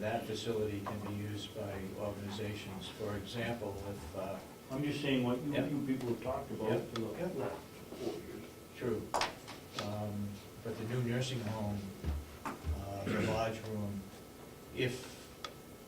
that facility can be used by organizations. For example, if, I'm just saying what Yeah. you people have talked about Yep. for the Yep. last 4 years. true, but the new nursing home, the large room, if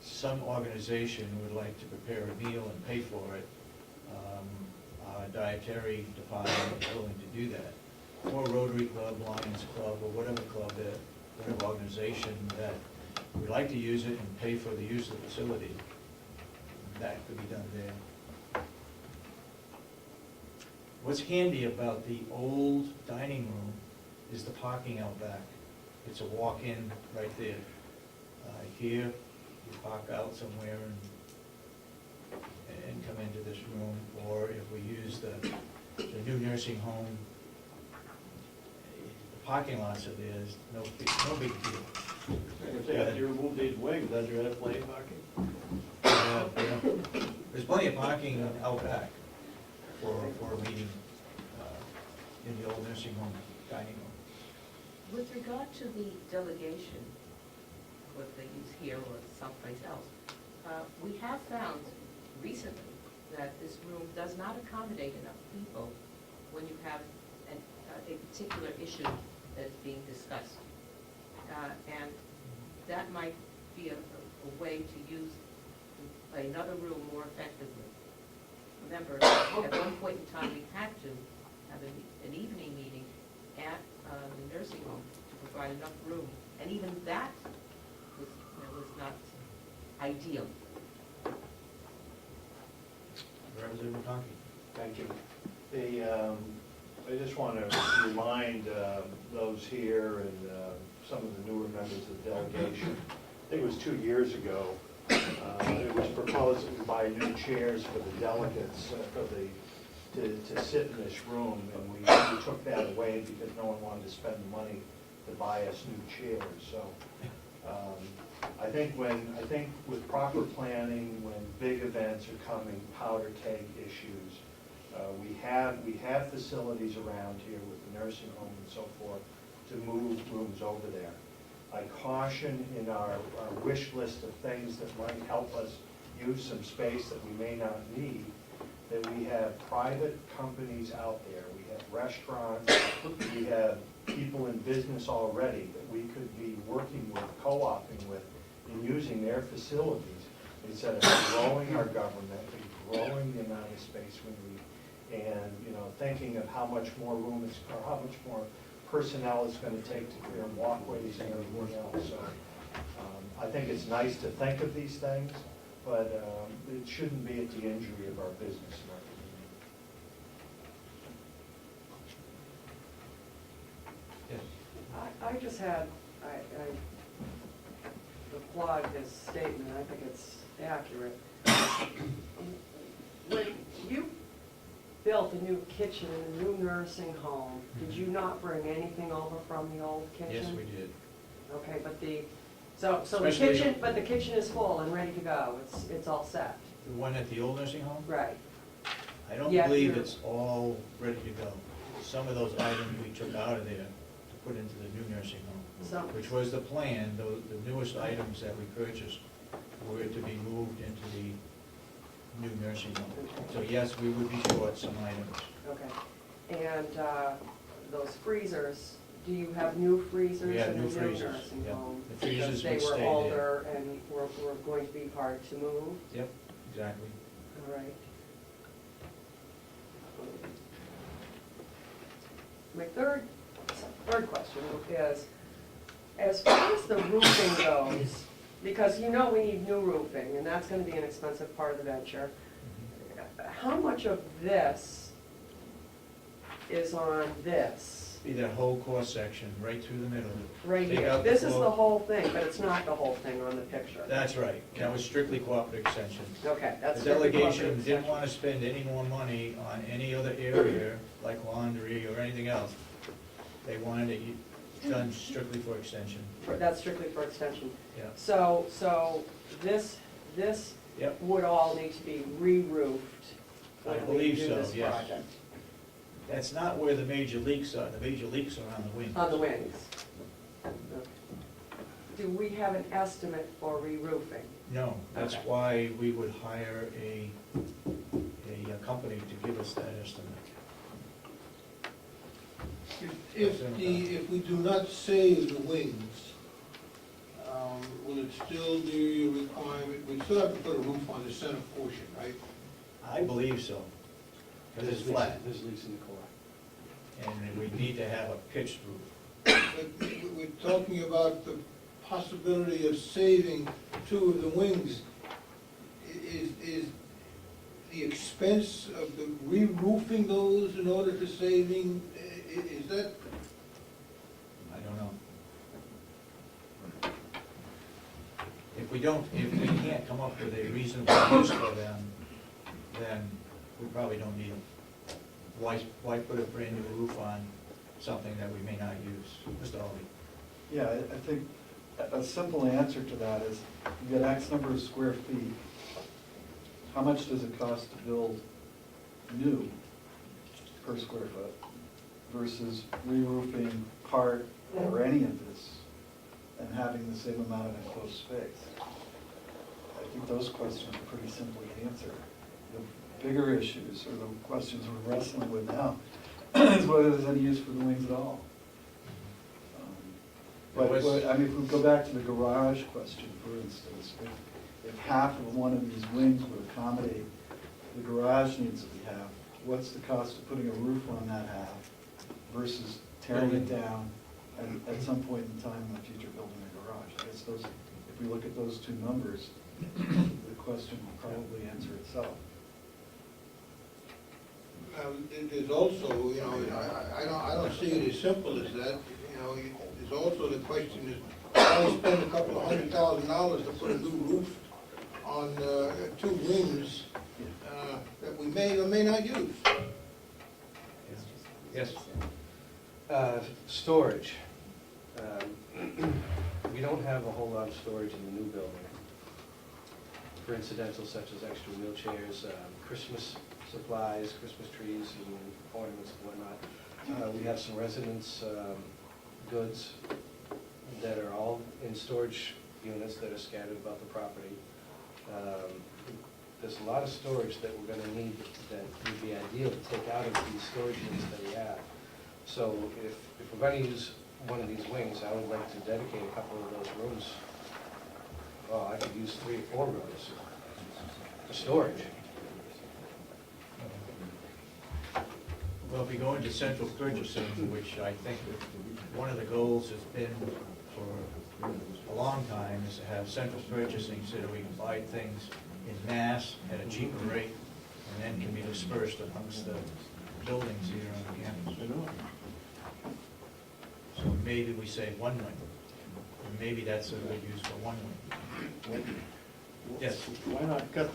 some organization would like to prepare a meal and pay for it, our dietary department is willing to do that. Or Rotary Club, Lions Club, or whatever club that, whatever organization that would like to use it and pay for the use of the facility, that could be done there. What's handy about the old dining room is the parking out back. It's a walk-in right there. Here, you park out somewhere and come into this room, or if we use the new nursing home, the parking lots are there, is no big deal. If they have to remove these wings, then you're at plane parking. Yeah. There's plenty of parking out back for a meeting in the old nursing home dining room. With regard to the delegation, whether they use here or someplace else, we have found recently that this room does not accommodate enough people when you have a particular issue that's being discussed. And that might be a way to use another room more effectively. Remember, at one point in time, we had to have an evening meeting at the nursing home to provide enough room, and even that was not ideal. Representative McConkey. Thank you. I just want to remind those here and some of the newer members of the delegation, I think it was 2 years ago, it was proposed to buy new chairs for the delegates to sit in this room, and we took that away because no one wanted to spend the money to buy us new chairs. So I think with proper planning, when big events are coming, powder keg issues, we have facilities around here with the nursing home and so forth to move rooms over there. I caution in our wish list of things that might help us use some space that we may not need, that we have private companies out there. We have restaurants, we have people in business already that we could be working with, co-oping with, in using their facilities instead of growing our government and growing the amount of space we need, and thinking of how much more room it's, or how much more personnel it's going to take to clear walkways and everything else. So I think it's nice to think of these things, but it shouldn't be at the injury of our business and our community. Yes. I just had, I applaud his statement, I think it's accurate. When you built a new kitchen in a new nursing home, did you not bring anything over from the old kitchen? Yes, we did. Okay, but so the Especially- kitchen, but the kitchen is full and ready to go, it's all set, The one at the old nursing home? right? I don't Yeah, believe you're- it's all ready to go. Some of those items we took out of there to put into the new nursing So- home, which was the plan. The newest items that we purchased were to be moved into the new nursing home. So yes, we would be short some items. Okay, and those freezers, do you have new freezers We have in new the new freezers, nursing yeah. home? The freezers would Because stay they there. were older and were going to be hard to move, Yep, exactly. all right. My third question is, as far as the roofing goes, because we need new roofing, and that's gonna be an expensive part of the venture, how much of this is on this? Be that whole cross section, right through the middle. Right Take here, out this is floor. the whole thing, but it's not the whole thing on the picture. That's right. That was strictly cooperative extension. Okay, that's. The strictly delegation cooperative didn't section. want to spend any more money on any other area, like laundry or anything else. They wanted it done strictly for extension. That's strictly for extension. Yeah. So this Yep. would all need to be re-roofed I when we believe do so, this yes. project. That's not where the major leaks are. The major leaks are on the wing. On the wings. do we have an estimate for re-roofing? No, that's Okay. why we would hire a company to give us that estimate. If we do not save the wings, will it still be a requirement, we still have to put a roof on the center portion, right? I believe so, because it's flat, There's leaks in the core. and we need to have a pitched roof. But we're talking about the possibility of saving two of the wings. Is the expense of the re-roofing those in order to saving, is that? I don't know. If we can't come up with a reasonable use for them, then we probably don't need them. Why put a brand new roof on something that we may not use? Mr. Alvey? Yeah, I think a simple answer to that is, you get X number of square feet. How much does it cost to build new per square foot versus re-roofing part or any of this and having the same amount of enclosed space? I think those questions are pretty simple to answer. The bigger issues, or the questions we're wrestling with now, is whether there's any use for the wings at all. But, I mean, if we go back to the garage question, for instance, if half of one of these wings would accommodate the garage needs that we have, what's the cost of putting a roof on that half versus tearing it down and at some point in time in the future building a garage? I guess those, if we look at those two numbers, the question will probably answer itself. There's also, you know, I don't see it as simple as that, you know, there's also the question is, why spend a couple of $100,000 to put a new roof on two wings that we may or may not use? Yes. Storage. We don't have a whole lot of storage in the new building for incidentals such as extra wheelchairs, Christmas supplies, Christmas trees and ornaments and whatnot. We have some residence goods that are all in storage units that are scattered about the property. There's a lot of storage that we're gonna need that would be ideal to take out of these storage units that we have. So if we're gonna use one of these wings, I would like to dedicate a couple of those rooms. Well, I could use 3 or 4 rooms for storage. Well, if we go into central purchasing, which I think one of the goals has been for a long time, is to have central purchasing so that we can buy things in mass at a cheaper rate, and then can be dispersed amongst the buildings here on campus. So maybe we say 1 wing, and maybe that's a good use for 1 wing. Yes. Why not cut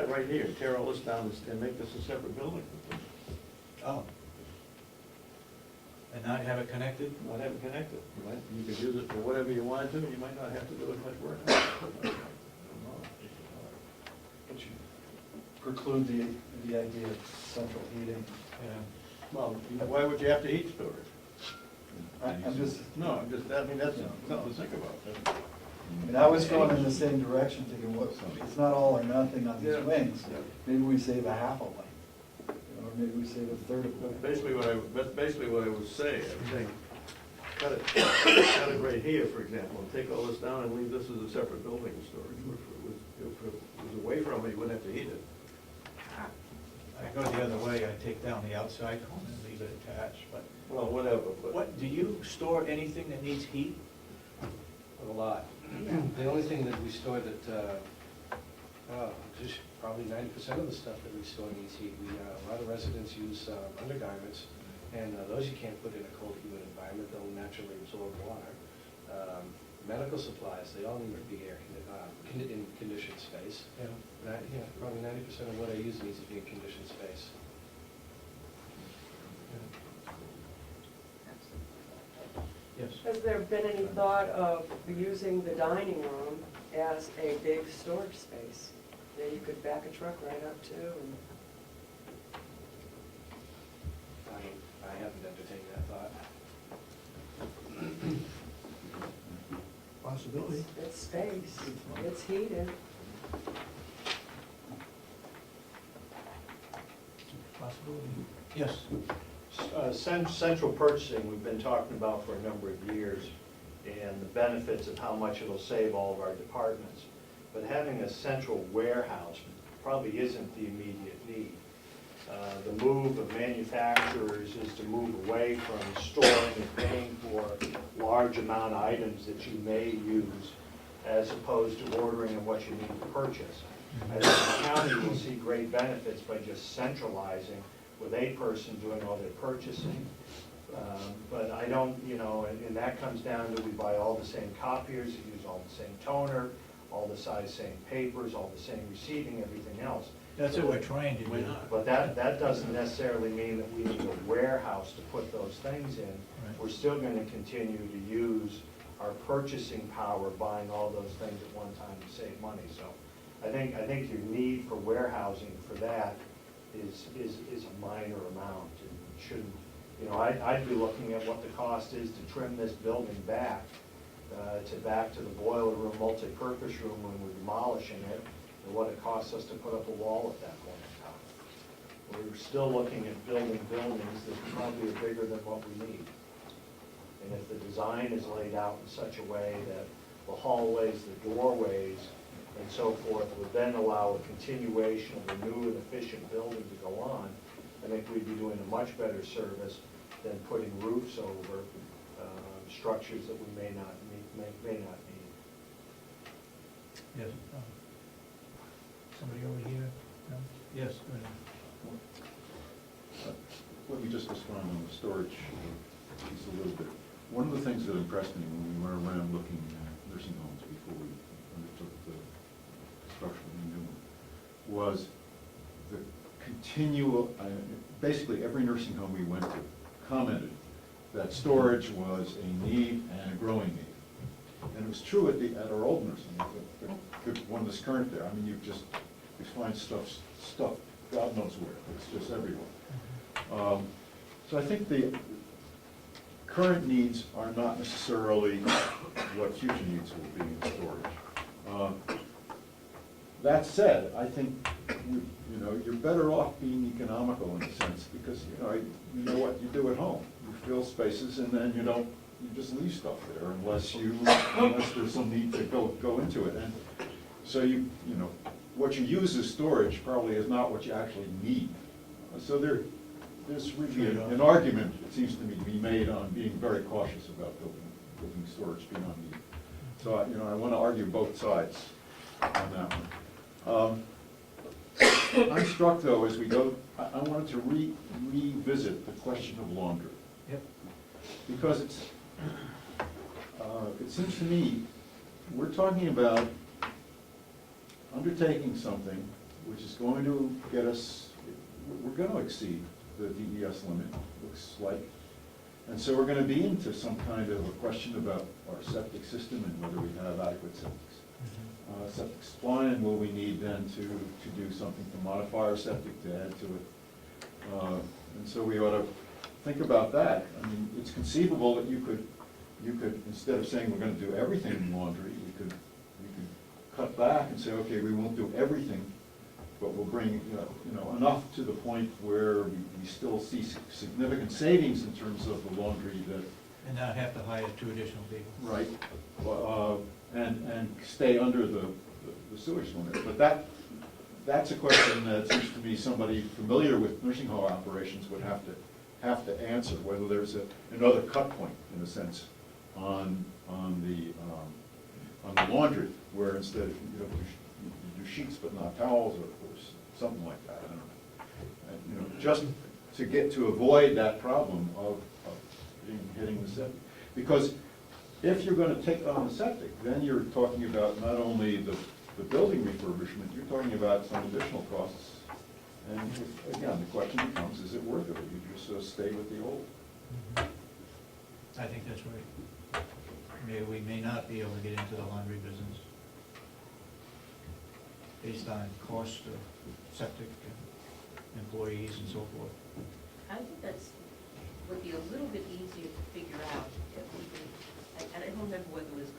it right here, tear all this down and make this a separate building? Oh. And not have it connected? Not have it connected, right? You could use it for whatever you wanted to, you might not have to do as much work. But you preclude the idea of central heating. Yeah. Well, why would you have to heat storage? I'm just, No, I'm just, I mean, that's something to think about. I mean, I was going in the same direction, thinking, what, it's not all or nothing on these Yeah. wings. Yeah. Maybe we save a half a wing, or maybe we save a third of a wing. That's basically what I would say. I'm saying, cut it right here, for example, and take all this down and leave this as a separate building and storage. If it was away from it, you wouldn't have to heat it. I go the other way, I take down the outside cone and leave it attached, but Well, whatever, but. what, do you store anything that needs heat? A lot. The only thing that we store that, just probably 90% of the stuff that we store needs heat. A lot of residents use undergarments, and those you can't put in a cold, humid environment. They'll naturally absorb water. Medical supplies, they all need to be in conditioned space. Yeah. Probably 90% of what I use needs to be in conditioned space. Yes. Has there been any thought of using the dining room as a big storage space? That you could back a truck right up to and... I haven't entertained that thought. Possibility. It's space, it's heated. Possibility. Yes. Central purchasing, we've been talking about for a number of years, and the benefits of how much it'll save all of our departments. But having a central warehouse probably isn't the immediate need. The move of manufacturers is to move away from storing and paying for large amount of items that you may use, as opposed to ordering and what you need to purchase. I think the county will see great benefits by just centralizing with a person doing all their purchasing. But I don't, and that comes down to we buy all the same copiers, we use all the same toner, all the same papers, all the same receiving, everything else. That's what we're trying to do. But that doesn't necessarily mean that we need a warehouse to put those things in. Right. We're still gonna continue to use our purchasing power, buying all those things at one time to save money. So I think your need for warehousing for that is a minor amount, and shouldn't, I'd be looking at what the cost is to trim this building back to the boiler room, multi-purpose room when we're demolishing it, and what it costs us to put up a wall at that point in time. We're still looking at building buildings that probably are bigger than what we need. And if the design is laid out in such a way that the hallways, the doorways, and so forth would then allow a continuation of a new and efficient building to go on, I think we'd be doing a much better service than putting roofs over structures that we may not need. Yes. Somebody over here? No? Yes, go ahead. Let me just respond on the storage piece a little bit. One of the things that impressed me when we went around looking at nursing homes before we undertook the construction of the new one was the continual, basically every nursing home we went to commented that storage was a need and a growing need. And it was true at our old nursing home, the one that's current there. I mean, you find stuff, God knows where, it's just everywhere. So I think the current needs are not necessarily what future needs will be in storage. That said, I think you're better off being economical in a sense, because you know what you do at home. You fill spaces and then you just leave stuff there unless there's some need to go into it. And so what you use as storage probably is not what you actually need. So there's really an argument, it seems to me, to be made on being very cautious about building storage beyond need. So I want to argue both sides on that one. I'm struck though, as we go, I wanted to revisit the question of laundry. Yep. Because it seems to me, we're talking about undertaking something which is going to get us, we're going to exceed the DES limit, looks like. And so we're going to be into some kind of a question about our septic system and whether we have adequate septic supply, and will we need then to do something to modify our septic to add to it. And so we ought to think about that. I mean, it's conceivable that you could, instead of saying we're going to do everything in laundry, you could cut back and say, okay, we won't do everything, but we'll bring enough to the point where we still see significant savings in terms of the laundry that. And not have to hire 2 additional people. Right. And stay under the sewage limit. But that's a question that seems to me somebody familiar with nursing home operations would have to answer, whether there's another cut point, in a sense, on the laundry, where instead of you do sheets but not towels, or something like that. I don't know. And, just to avoid that problem of hitting the septic, because if you're going to take on the septic, then you're talking about not only the building refurbishment, you're talking about some additional costs. And again, the question becomes, is it worth it, or you just stay with the old? I think that's right. We may not be able to get into the laundry business based on cost of septic and employees and so forth. I think would be a little bit easier to figure out if we can, and I don't remember whether it was